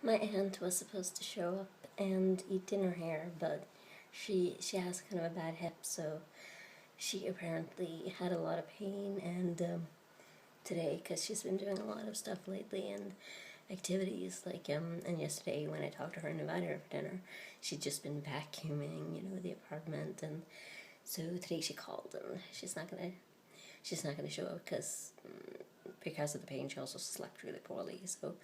My aunt was supposed to show up and eat dinner here, but she has kind of a bad hip, so she apparently had a lot of pain. And today, because she's been doing a lot of stuff lately and activities, and yesterday when I talked to her and invited her for dinner, she'd just been vacuuming, the apartment, and so today she called and she's not gonna show up because of the pain. She also slept really poorly, so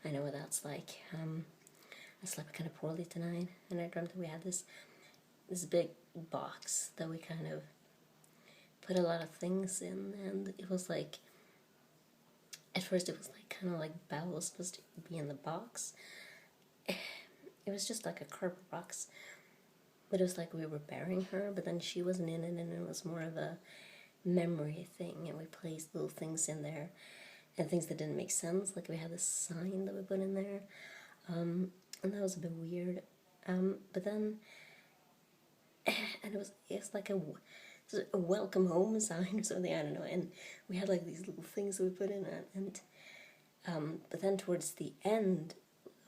I know what that's like. I slept kind of poorly tonight, and I dreamt that we had this big box that we kind of put a lot of things in, and it was like, at first it was like kind of like Belle was supposed to be in the box. It was just like a cardboard box, but it was like we were burying her, but then she wasn't in it, and it was more of a memory thing, and we placed little things in there, and things that didn't make sense, like we had this sign that we put in there, and that was a bit weird, but then, and it's like a welcome home sign or something, I don't know, and we had like these little things that we put in it, and but then towards the end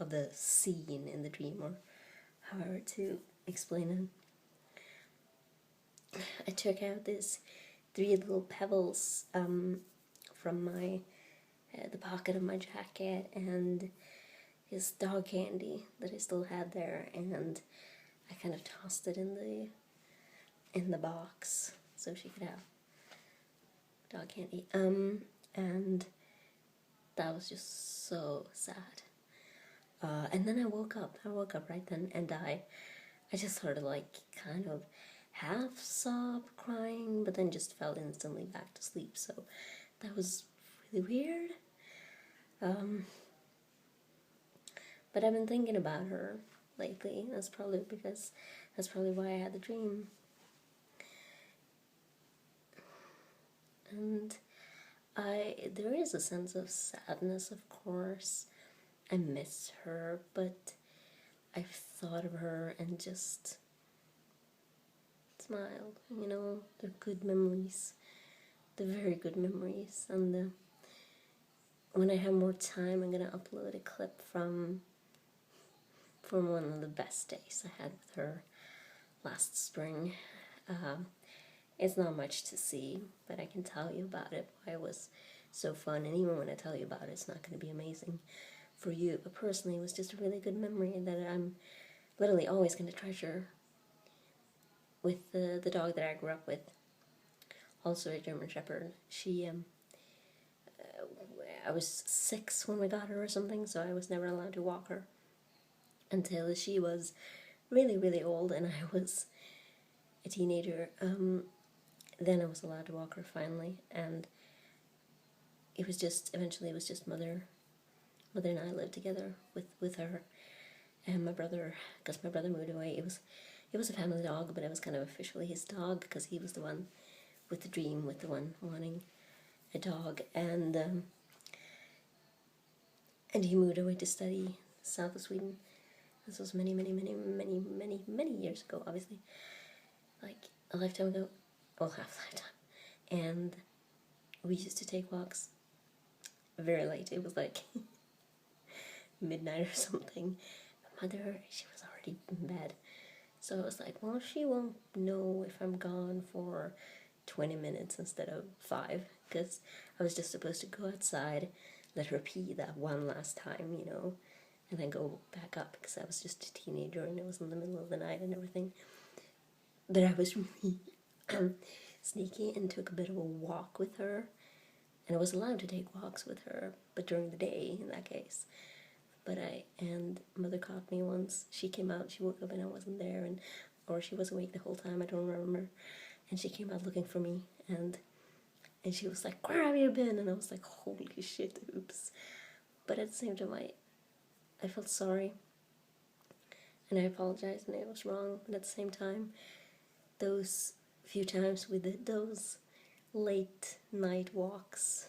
of the scene in the dream, or however to explain it, I took out these 3 little pebbles from the pocket of my jacket, and his dog candy that I still had there, and I kind of tossed it in the box so she could have dog candy. And that was just so sad. And then I woke up right then, and I just sort of like kind of half sobbed crying, but then just fell instantly back to sleep. So that was really weird. But I've been thinking about her lately. That's probably why I had the dream. And there is a sense of sadness, of course. I miss her, but I've thought of her and just smiled. They're good memories. They're very good memories. And when I have more time, I'm gonna upload a clip from one of the best days I had with her last spring. It's not much to see, but I can tell you about it, why it was so fun. And even when I tell you about it, it's not going to be amazing for you. But personally, it was just a really good memory that I'm literally always going to treasure with the dog that I grew up with. Also a German Shepherd. I was 6 when we got her or something, so I was never allowed to walk her until she was really, really old and I was a teenager. Then I was allowed to walk her finally, and eventually it was just Mother and I lived together with her and my brother, because my brother moved away. It was a family dog, but it was kind of officially his dog, because he was the one with the dream, with the one wanting a dog, and he moved away to study south of Sweden. This was many, many, many, many, many, many years ago, obviously, like a lifetime ago. Well, half a lifetime. And we used to take walks very late. It was like midnight or something. My mother, she was already in bed. So I was like, well, she won't know if I'm gone for 20 minutes instead of 5, because I was just supposed to go outside, let her pee that one last time, and then go back up, because I was just a teenager and it was in the middle of the night and everything. But I was really sneaky and took a bit of a walk with her, and I was allowed to take walks with her, but during the day in that case. And Mother caught me once. She came out, she woke up and I wasn't there, or she was awake the whole time, I don't remember, and she came out looking for me, and she was like, where have you been? And I was like, holy shit, oops. But at the same time, I felt sorry, and I apologized, and it was wrong, but at the same time, those few times we did those late night walks,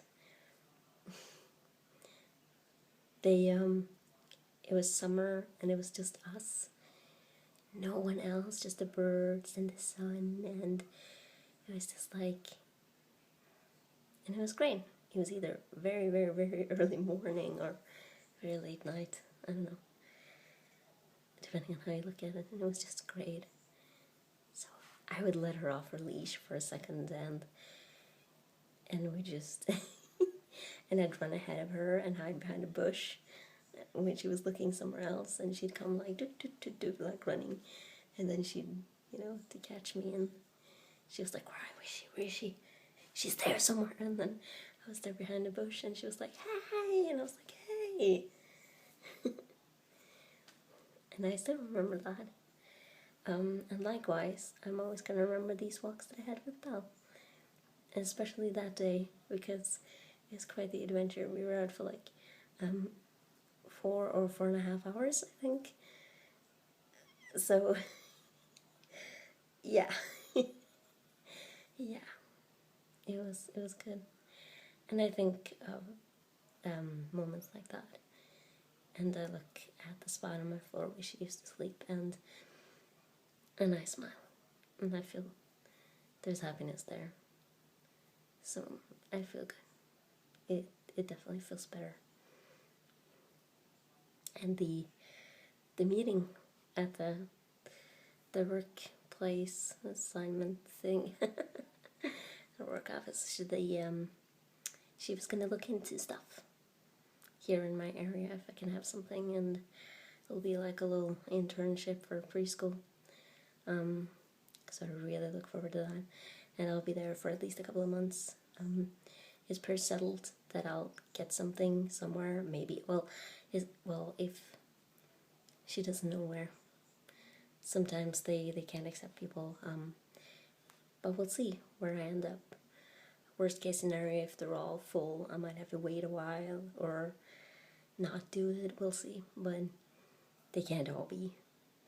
it was summer and it was just us, no one else, just the birds and the sun, and it was just like, and it was great. It was either very, very, very early morning or very late night, I don't know, depending on how you look at it, and it was just great. So I would let her off her leash for a second, and we just and I'd run ahead of her and hide behind a bush when she was looking somewhere else, and she'd come like do like running, and then she'd, you know, to catch me, and she was like, where is she? She's there somewhere. And then I was there behind a bush, and she was like, hey, and I was like, hey. And I still remember that. And likewise, I'm always going to remember these walks that I had with Belle. And especially that day, because it was quite the adventure. We were out for like 4.5 hours, I think. So, yeah. Yeah. It was good. And I think of moments like that, and I look at the spot on my floor where she used to sleep, and I smile, and I feel there's happiness there. So I feel good. It definitely feels better. And the meeting at the workplace assignment thing, the work office, she was gonna look into stuff here in my area if I can have something, and it'll be like a little internship for preschool. So I really look forward to that, and I'll be there for at least a couple of months. It's pretty settled that I'll get something somewhere, maybe. If she doesn't know where. Sometimes they can't accept people, but we'll see where I end up. Worst case scenario, if they're all full, I might have to wait a while or not do it, we'll see. But they can't all be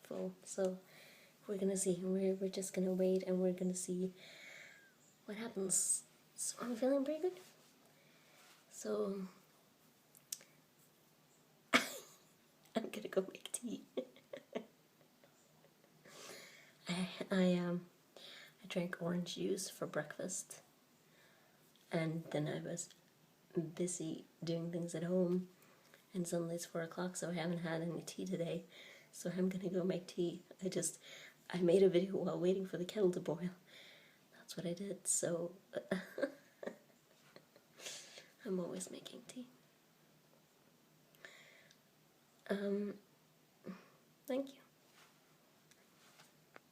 full, so we're gonna see. We're just gonna wait, and we're gonna see what happens. So I'm feeling pretty good. So I'm gonna go make tea. I drank orange juice for breakfast, and then I was busy doing things at home, and suddenly it's 4 o'clock, so I haven't had any tea today. So I'm gonna go make tea. I made a video while waiting for the kettle to boil. That's what I did. So I'm always making tea. Thank you.